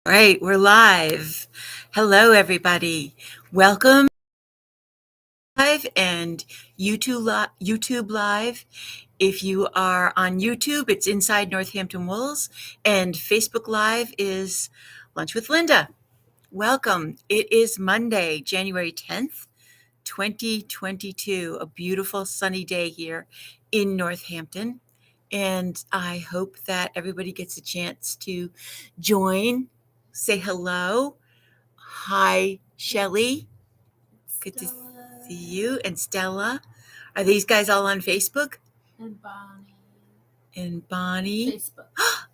All right, we're live. Hello, everybody. Welcome live and YouTube live. If you are on YouTube, it's Inside Northampton Wolves, and Facebook Live is Lunch with Linda. Welcome. It is Monday, January 10th, 2022. A beautiful sunny day here in Northampton. And I hope that everybody gets a chance to join, say hello. Hi, Shelly. Good to see you. And Stella. Are these guys all on Facebook? And Bonnie. And Bonnie. Facebook.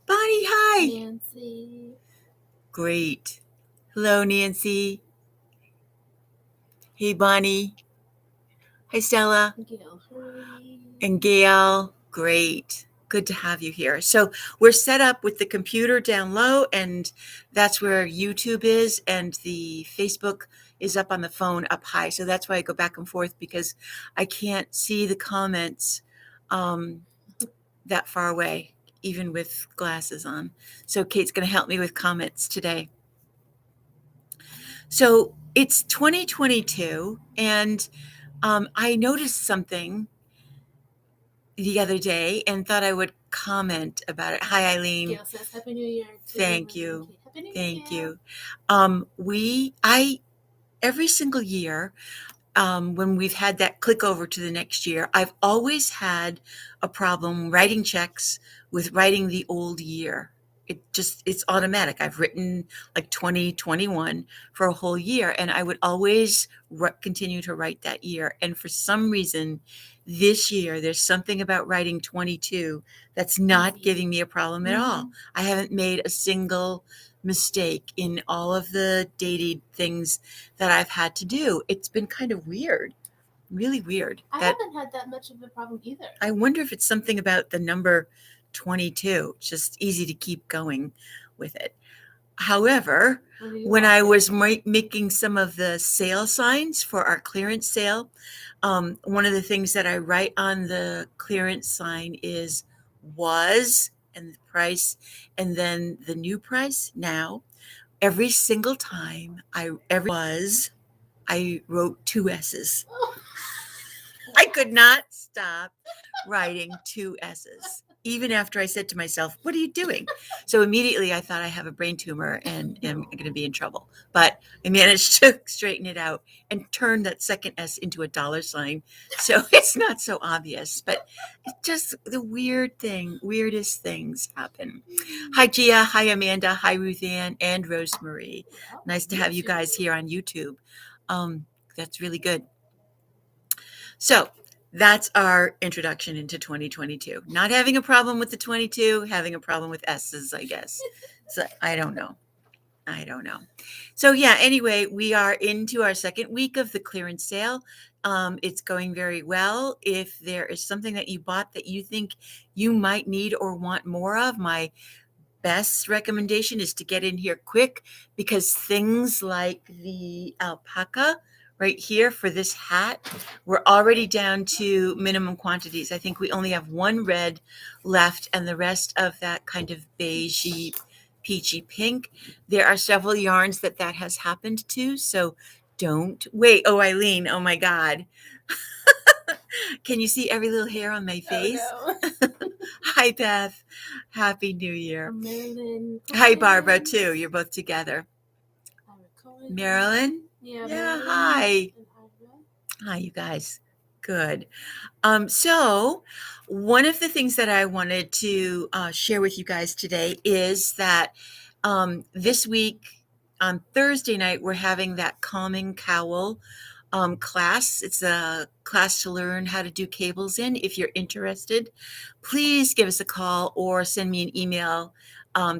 Bonnie, hi. Nancy. Great. Hello, Nancy. Hey, Bonnie. Hi, Stella. Gail Hurley. And Gail. Great. Good to have you here. So we're set up with the computer down low, and that's where YouTube is, and the Facebook is up on the phone up high. So that's why I go back and forth, because I can't see the comments that far away, even with glasses on. So Kate's going to help me with comments today. So it's 2022, and I noticed something the other day and thought I would comment about it. Hi, Eileen. Gail says Happy New Year. Thank you. Happy New Thank Year. you. Every single year, when we've had that click over to the next year, I've always had a problem writing checks with writing the old year. It's automatic. I've written like 2021 for a whole year, and I would always continue to write that year. And for some reason, this year, there's something about writing 22 that's not giving me a problem at all. I haven't made a single mistake in all of the dating things that I've had to do. It's been kind of weird, really weird. I haven't had that much of a problem either. I wonder if it's something about the number 22. It's just easy to keep going with it. However, when I was making some of the sale signs for our clearance sale, one of the things that I write on the clearance sign is was and the price, and then the new price now. Every single time I wrote two S's. I could not stop writing two S's, even after I said to myself, what are you doing? So immediately I thought I have a brain tumor and am going to be in trouble. But I managed to straighten it out and turn that second S into a dollar sign. So it's not so obvious, but it's just the weirdest things happen. Hi, Gia. Hi, Amanda. Hi, Ruth Ann and Rosemary. Nice to have you guys here on YouTube. That's really good. So that's our introduction into 2022. Not having a problem with the 22, having a problem with S's, I guess. So I don't know. So yeah, anyway, we are into our second week of the clearance sale. It's going very well. If there is something that you bought that you think you might need or want more of, my best recommendation is to get in here quick, because things like the alpaca right here for this hat, we're already down to minimum quantities. I think we only have one red left, and the rest of that kind of beigey, peachy pink. There are several yarns that has happened to, so don't wait. Oh, Eileen, oh my God. Can you see every little hair on my face? Oh, no. Hi, Beth. Happy New Year. Marilyn. Hi, Barbara, too. You're both together. Marilyn? Yeah, Marilyn. Hi. Hi, you guys. Good. So one of the things that I wanted to share with you guys today is that this week on Thursday night, we're having that Calming Cowl class. It's a class to learn how to do cables in. If you're interested, please give us a call or send me an email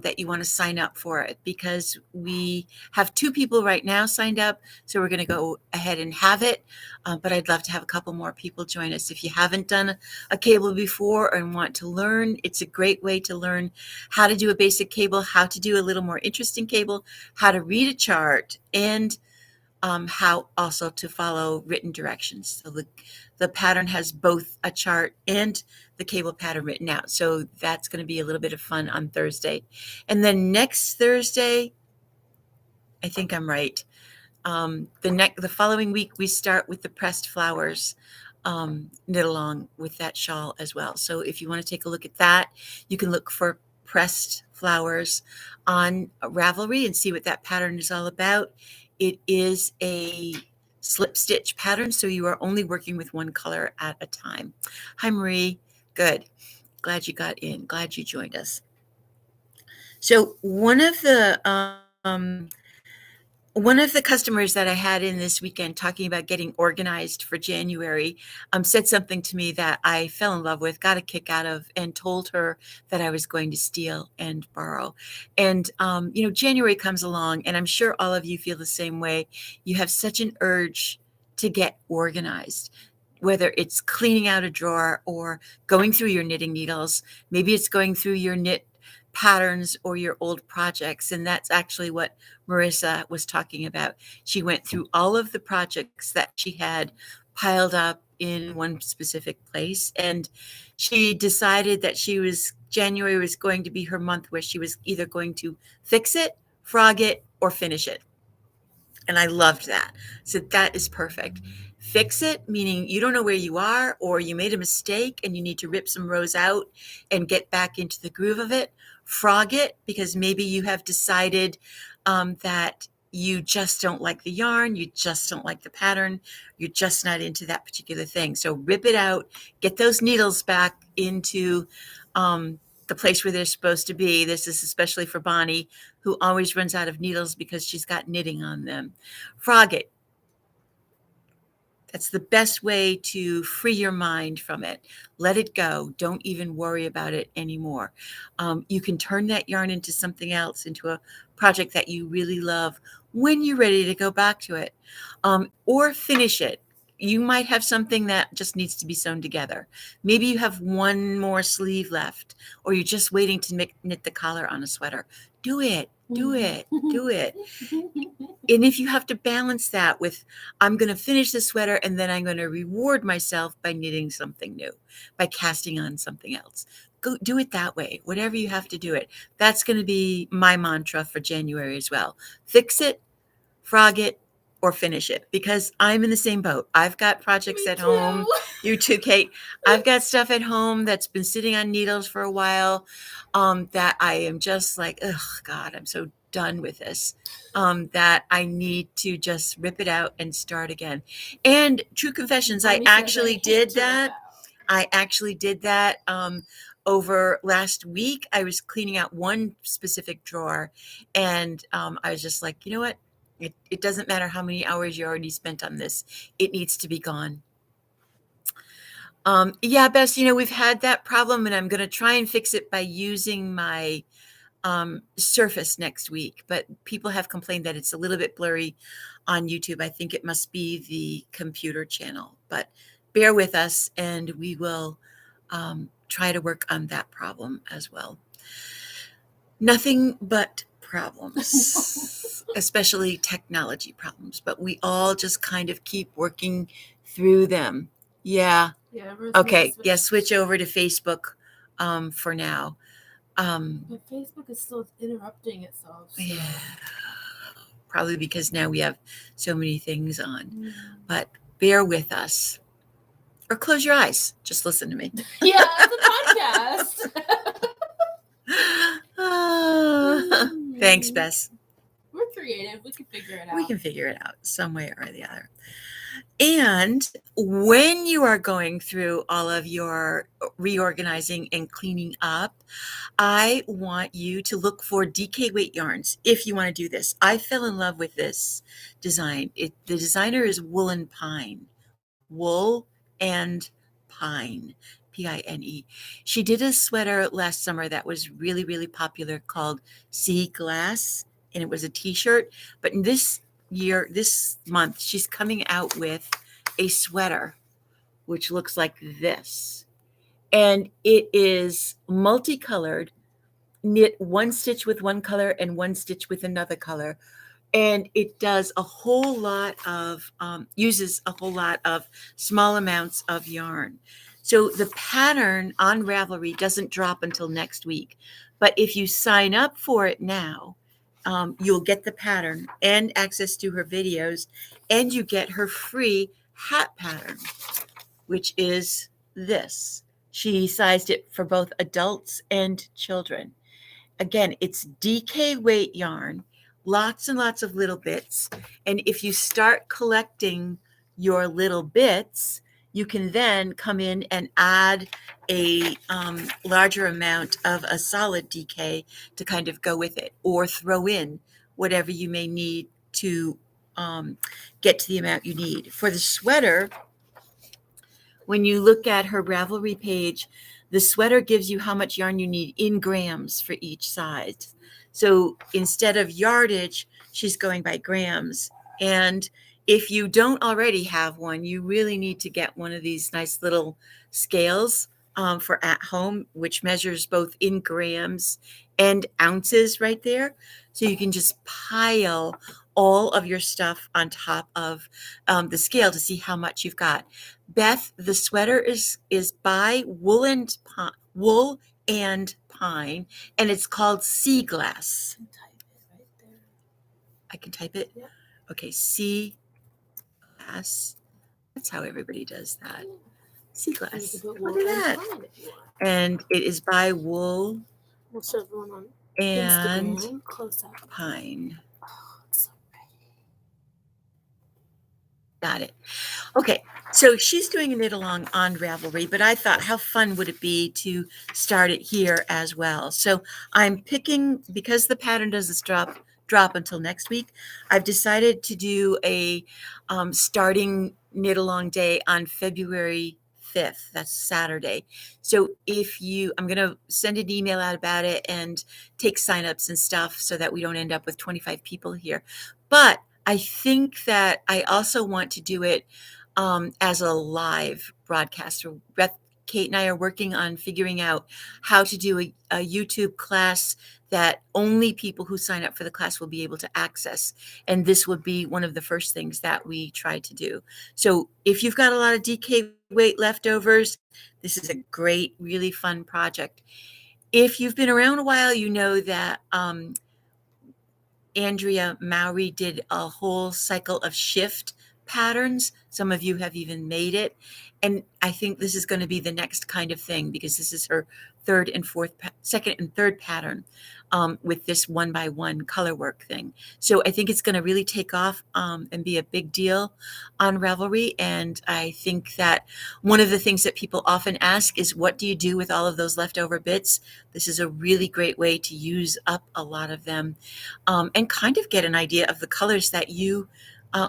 that you want to sign up for it, because we have 2 people right now signed up. So we're going to go ahead and have it. But I'd love to have a couple more people join us. If you haven't done a cable before and want to learn, it's a great way to learn how to do a basic cable, how to do a little more interesting cable, how to read a chart, and how also to follow written directions. So the pattern has both a chart and the cable pattern written out. So that's going to be a little bit of fun on Thursday. And then next Thursday, I think I'm right. The following week we start with the pressed flowers knit along with that shawl as well. So if you want to take a look at that, you can look for pressed flowers on Ravelry and see what that pattern is all about. It is a slip stitch pattern, so you are only working with one color at a time. Hi, Marie. Good. Glad you got in. Glad you joined us. So one of the customers that I had in this weekend talking about getting organized for January said something to me that I fell in love with, got a kick out of, and told her that I was going to steal and borrow. And, January comes along, and I'm sure all of you feel the same way. You have such an urge to get organized, whether it's cleaning out a drawer or going through your knitting needles. Maybe it's going through your knit patterns or your old projects. And that's actually what Marissa was talking about. She went through all of the projects that she had piled up in one specific place. And she decided that January was going to be her month where she was either going to fix it, frog it, or finish it. And I loved that. So that is perfect. Fix it, meaning you don't know where you are, or you made a mistake and you need to rip some rows out and get back into the groove of it. Frog it, because maybe you have decided that you just don't like the yarn, you just don't like the pattern, you're just not into that particular thing. So rip it out, get those needles back into the place where they're supposed to be. This is especially for Bonnie, who always runs out of needles because she's got knitting on them. Frog it. That's the best way to free your mind from it. Let it go. Don't even worry about it anymore. You can turn that yarn into something else, into a project that you really love when you're ready to go back to it, or finish it. You might have something that just needs to be sewn together. Maybe you have one more sleeve left, or you're just waiting to knit the collar on a sweater. Do it, do it, do it. And if you have to balance that with, I'm going to finish the sweater and then I'm going to reward myself by knitting something new, by casting on something else. Go do it that way, whatever you have to do it. That's going to be my mantra for January as well. Fix it, frog it, or finish it, because I'm in the same boat. I've got projects at home. You too, Kate. I've got stuff at home that's been sitting on needles for a while that I am just like, oh God, I'm so done with this, that I need to just rip it out and start again. And true confessions, I actually did that. Over last week. I was cleaning out one specific drawer, and I was just like, you know what? It doesn't matter how many hours you already spent on this. It needs to be gone. Yeah, Bess, we've had that problem, and I'm going to try and fix it by using my Surface next week. But people have complained that it's a little bit blurry on YouTube. I think it must be the computer channel. But bear with us, and we will try to work on that problem as well. Nothing but problems, especially technology problems, but we all just kind of keep working through them. Yeah. Okay. Yeah. Switch over to Facebook for now. But Facebook is still interrupting itself. So. Yeah. Probably because now we have so many things on. But bear with us. Or close your eyes. Just listen to me. Yeah, it's a podcast. Thanks, Bess. We're creative. We can figure it out. We can figure it out some way or the other. And when you are going through all of your reorganizing and cleaning up, I want you to look for DK weight yarns if you want to do this. I fell in love with this design. The designer is Wool and Pine. Wool and Pine. Pine. She did a sweater last summer that was really, really popular called Sea Glass, and it was a t-shirt. But in this month, she's coming out with a sweater, which looks like this. And it is multicolored, knit one stitch with one color and one stitch with another color. And it does a whole lot of, uses a whole lot of small amounts of yarn. So the pattern on Ravelry doesn't drop until next week. But if you sign up for it now, you'll get the pattern and access to her videos, and you get her free hat pattern, which is this. She sized it for both adults and children. Again, it's DK weight yarn, lots and lots of little bits. And if you start collecting your little bits, you can then come in and add a larger amount of a solid DK to kind of go with it, or throw in whatever you may need to get to the amount you need. For the sweater, when you look at her Ravelry page, the sweater gives you how much yarn you need in grams for each size. So instead of yardage, she's going by grams. And if you don't already have one, you really need to get one of these nice little scales for at home, which measures both in grams and ounces right there. So you can just pile all of your stuff on top of the scale to see how much you've got. Beth, the sweater is by Wool and Pine, and it's called Sea Glass. I can type it? Yeah. Okay, Sea Glass. That's how everybody does that. Sea Glass. Look at that. And it is by Wool We'll show everyone on and Instagram close up. Pine. Oh, it's so pretty. Got it. Okay, so she's doing a knit along on Ravelry, but I thought, how fun would it be to start it here as well? So I'm picking, because the pattern doesn't drop until next week, I've decided to do a starting knit along day on February 5th. That's Saturday. So I'm going to send an email out about it and take signups and stuff so that we don't end up with 25 people here. But I think that I also want to do it as a live broadcast. Kate and I are working on figuring out how to do a YouTube class that only people who sign up for the class will be able to access. And this would be one of the first things that we try to do. So if you've got a lot of DK weight leftovers, this is a great, really fun project. If you've been around a while, you know that Andrea Mowry did a whole cycle of shift patterns. Some of you have even made it. And I think this is going to be the next kind of thing, because this is her second and third pattern with this 1x1 color work thing. So I think it's going to really take off and be a big deal on Ravelry. And I think that one of the things that people often ask is, what do you do with all of those leftover bits? This is a really great way to use up a lot of them and kind of get an idea of the colors that you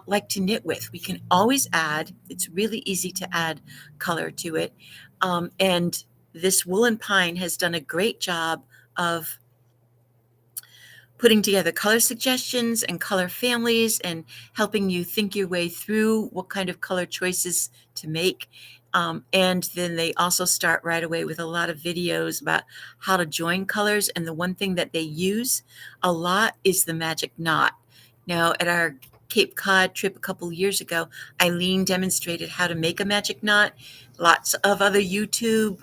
like to knit with. We can always add, it's really easy to add color to it. And this Wool and Pine has done a great job of putting together color suggestions and color families and helping you think your way through what kind of color choices to make. And then they also start right away with a lot of videos about how to join colors. And the one thing that they use a lot is the magic knot. Now, at our Cape Cod trip a couple years ago, Eileen demonstrated how to make a magic knot. Lots of other YouTube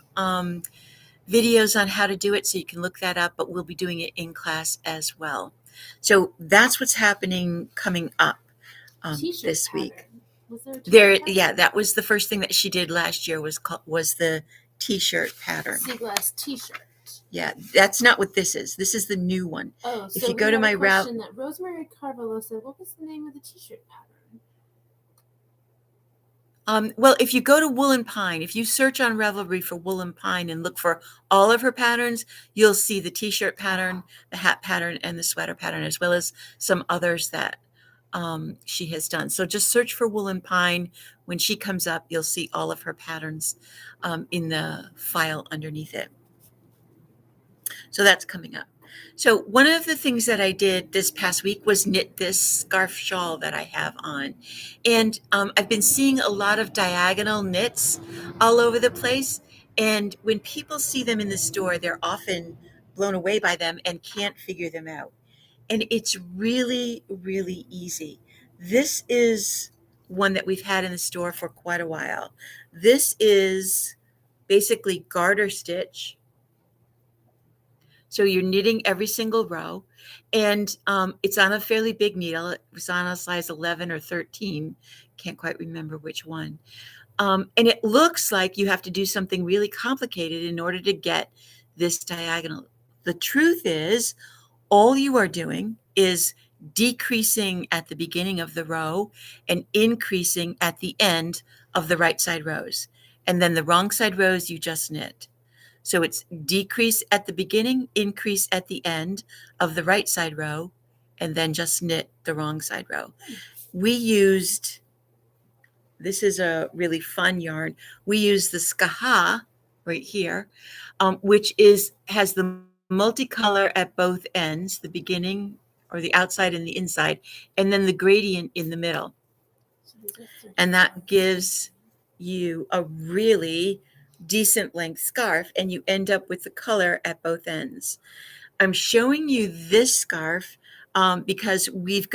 videos on how to do it, so you can look that up, but we'll be doing it in class as well. So that's what's happening coming up this week. Yeah, that was the first thing that she did last year, was the t-shirt pattern. Sea Glass t-shirt. Yeah, that's not what this is. This is the new one. Oh, if you go to my question that Rosemary Carvalho said, what was the name of the t-shirt pattern? Well, if you go to Wool and Pine, if you search on Ravelry for Wool and Pine and look for all of her patterns, you'll see the t-shirt pattern, the hat pattern, and the sweater pattern, as well as some others that she has done. So just search for Wool and Pine. When she comes up, you'll see all of her patterns in the file underneath it. So that's coming up. So one of the things that I did this past week was knit this scarf shawl that I have on. And I've been seeing a lot of diagonal knits all over the place. And when people see them in the store, they're often blown away by them and can't figure them out. And it's really, really easy. This is one that we've had in the store for quite a while. This is basically garter stitch So you're knitting every single row, and it's on a fairly big needle. It was on a size 11 or 13. Can't quite remember which one. And it looks like you have to do something really complicated in order to get this diagonal. The truth is, all you are doing is decreasing at the beginning of the row and increasing at the end of the right side rows. And then the wrong side rows you just knit. So it's decrease at the beginning, increase at the end of the right side row, and then just knit the wrong side row. We used, this is a really fun yarn. We use the Skaha right here, which has the multicolor at both ends, the beginning or the outside and the inside, and then the gradient in the middle. And that gives you a really decent length scarf, and you end up with the color at both ends. I'm showing you this scarf because we've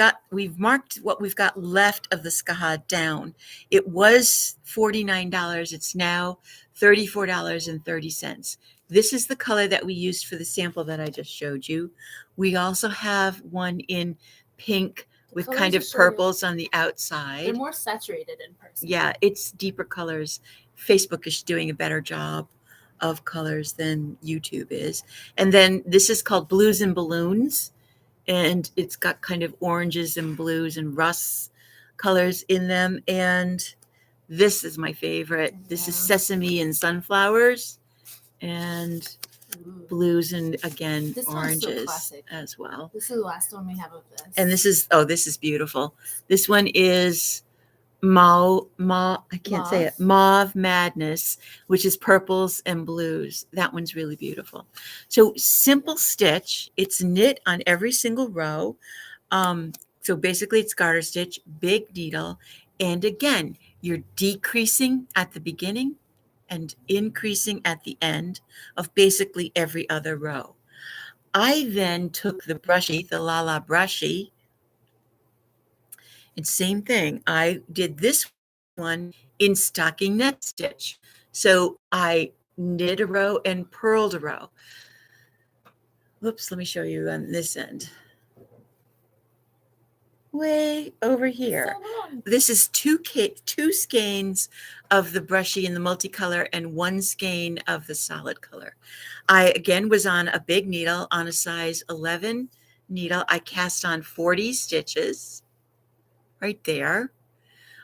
marked what we've got left of the Skaha down. It was $49. It's now $34.30. This is the color that we used for the sample that I just showed you. We also have one in pink with kind of purples on the outside. They're more saturated in person. Yeah, it's deeper colors. Facebook is doing a better job of colors than YouTube is. And then this is called Blues and Balloons, and it's got kind of oranges and blues and rust colors in them. And this is my favorite. This is Sesame and Sunflowers, and blues and, again, This oranges as well. This is the last one we have of this. And this is beautiful. This one is Mauve Madness, which is purples and blues. That one's really beautiful. So simple stitch. It's knit on every single row. So basically it's garter stitch, big needle. And again, you're decreasing at the beginning and increasing at the end of basically every other row. I then took the brushy, the La brushy, and same thing. I did this one in stocking net stitch. So I knit a row and purled a row. Whoops, let me show you on this end. Way over here. This is two skeins of the brushy and the multicolor and one skein of the solid color. I, again, was on a big needle on a size 11 needle. I cast on 40 stitches right there.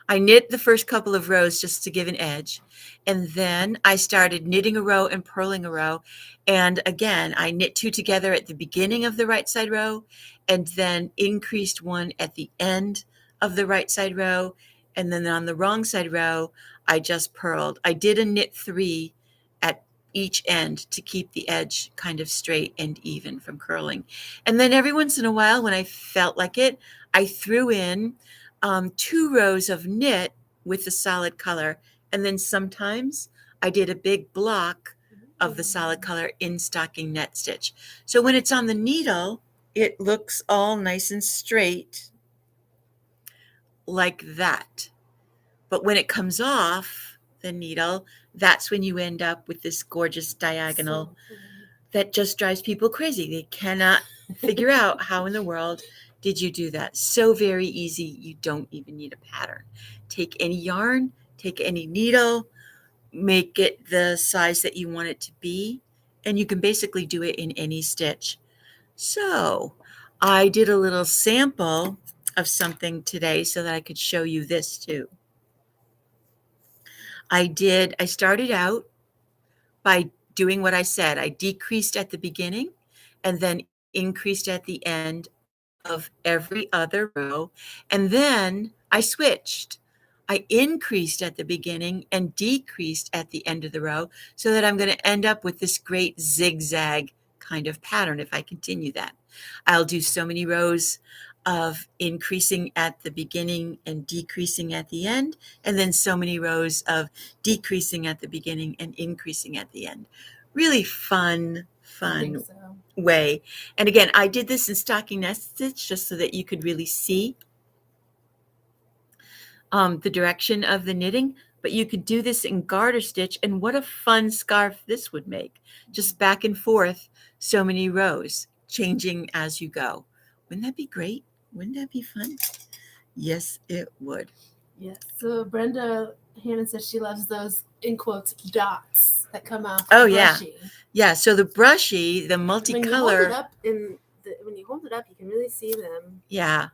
I knit the first couple of rows just to give an edge. And then I started knitting a row and purling a row. And again, I knit two together at the beginning of the right side row and then increased one at the end of the right side row. And then on the wrong side row, I just purled. I did a knit 3 at each end to keep the edge kind of straight and even from curling. And then every once in a while, when I felt like it, I threw in 2 rows of knit with the solid color. And then sometimes I did a big block of the solid color in stocking net stitch. So when it's on the needle, it looks all nice and straight like that. But when it comes off the needle, that's when you end up with this gorgeous diagonal that just drives people crazy. They cannot figure out how in the world did you do that. So very easy. You don't even need a pattern. Take any yarn, take any needle, make it the size that you want it to be, and you can basically do it in any stitch. So I did a little sample of something today so that I could show you this too. I started out by doing what I said. I decreased at the beginning and then increased at the end of every other row. And then I switched. I increased at the beginning and decreased at the end of the row so that I'm going to end up with this great zigzag kind of pattern if I continue that. I'll do so many rows of increasing at the beginning and decreasing at the end, and then so many rows of decreasing at the beginning and increasing at the end. Really fun way. And again, I did this in stocking net stitch just so that you could really see the direction of the knitting, But you could do this in garter stitch, and what a fun scarf this would make. Just back and forth, so many rows, changing as you go. Wouldn't that be great? Wouldn't that be fun? Yes, it would. Yes. So Brenda Hannon says she loves those, in quotes, dots that come out. Oh, yeah. brushy. Yeah, so the brushy, the When you hold multicolor. it up, when you hold it up, you can really see them. Yeah.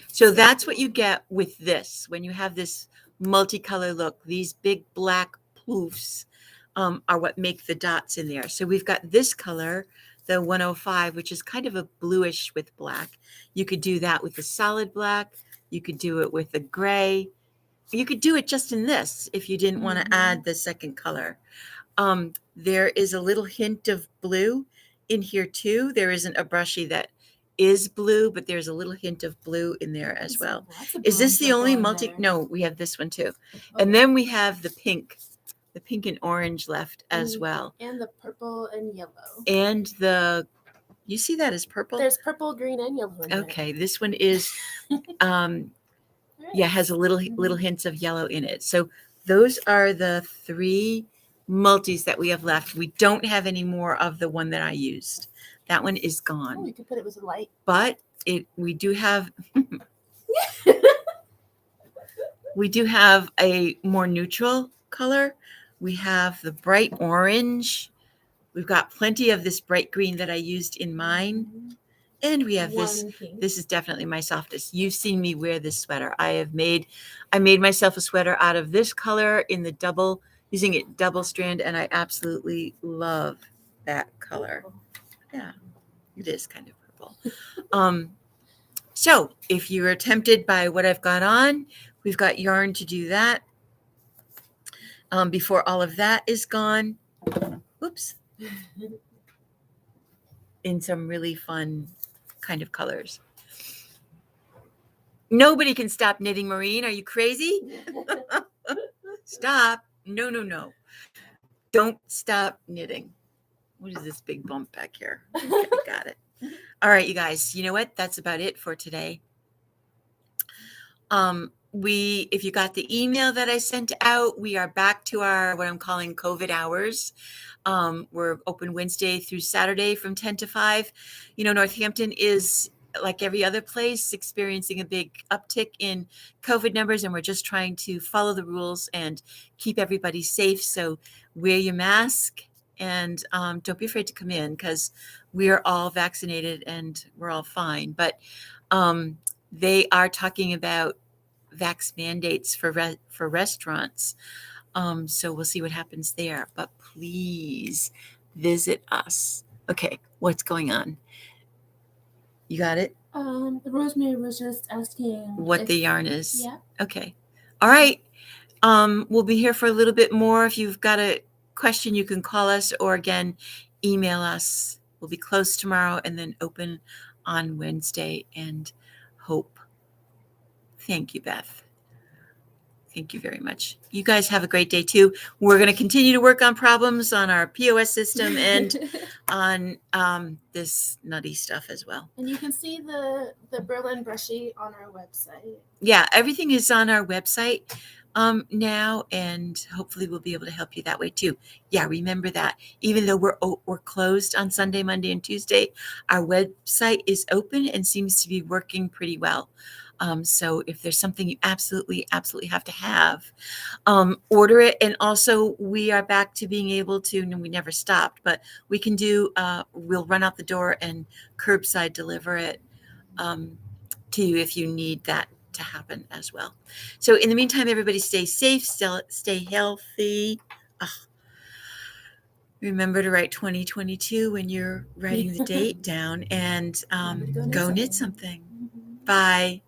So that's what you get with this. When you have this multicolor look, these big black poofs are what make the dots in there. So we've got this color, the 105, which is kind of a bluish with black. You could do that with the solid black. You could do it with the gray. You could do it just in this if you didn't want to add the second color. There is a little hint of blue in here too. There isn't a brushy that is blue, but there's a little hint of blue in there as well. Is this the only multi? No, we have this one too. And then we have the pink and orange left as well. And the purple and yellow. And you see that as purple? There's purple, green, and yellow in there. Okay, this one is, has a little hints of yellow in it. So those are the 3 multis that we have left. We don't have any more of the one that I used. That one is gone. Oh, you could put it with a light. But we do have a more neutral color. We have the bright orange. We've got plenty of this bright green that I used in mine. And we have this. This is definitely my softest. You've seen me wear this sweater. I made myself a sweater out of this color in the using it double strand, and I absolutely love that color. Yeah, it is kind of purple. So if you are tempted by what I've got on, we've got yarn to do that. Before all of that is gone. Oops. In some really fun kind of colors. Nobody can stop knitting, Maureen. Are you crazy? Stop. No. Don't stop knitting. What is this big bump back here? Okay, got it. All right, you guys. You know what? That's about it for today. If you got the email that I sent out, we are back to our what I'm calling COVID hours. We're open Wednesday through Saturday from 10 to 5. Northampton is, like every other place, experiencing a big uptick in COVID numbers, and we're just trying to follow the rules and keep everybody safe. So wear your mask and don't be afraid to come in, because we are all vaccinated and we're all fine. But they are talking about vax mandates for restaurants. So we'll see what happens there. But please visit us. Okay, what's going on? You got it? Rosemary was just asking what the yarn is. Yeah. Okay. All right. We'll be here for a little bit more. If you've got a question, you can call us, or again, email us. We'll be closed tomorrow and then open on Wednesday. And hope. Thank you, Beth. Thank you very much. You guys have a great day too. We're going to continue to work on problems on our POS system and on this nutty stuff as well. And you can see the Berlin brushy on our website. Yeah, everything is on our website now, and hopefully we'll be able to help you that way too. Yeah, remember that. Even though we're closed on Sunday, Monday, and Tuesday, our website is open and seems to be working pretty well. So if there's something you absolutely have to have, order it. And also we are back to being able to, and we never stopped, but we can we'll run out the door and curbside deliver it to you if you need that to happen as well. So in the meantime, everybody stay safe, stay healthy. Remember to write 2022 when you're writing the date down, and go knit something. Bye.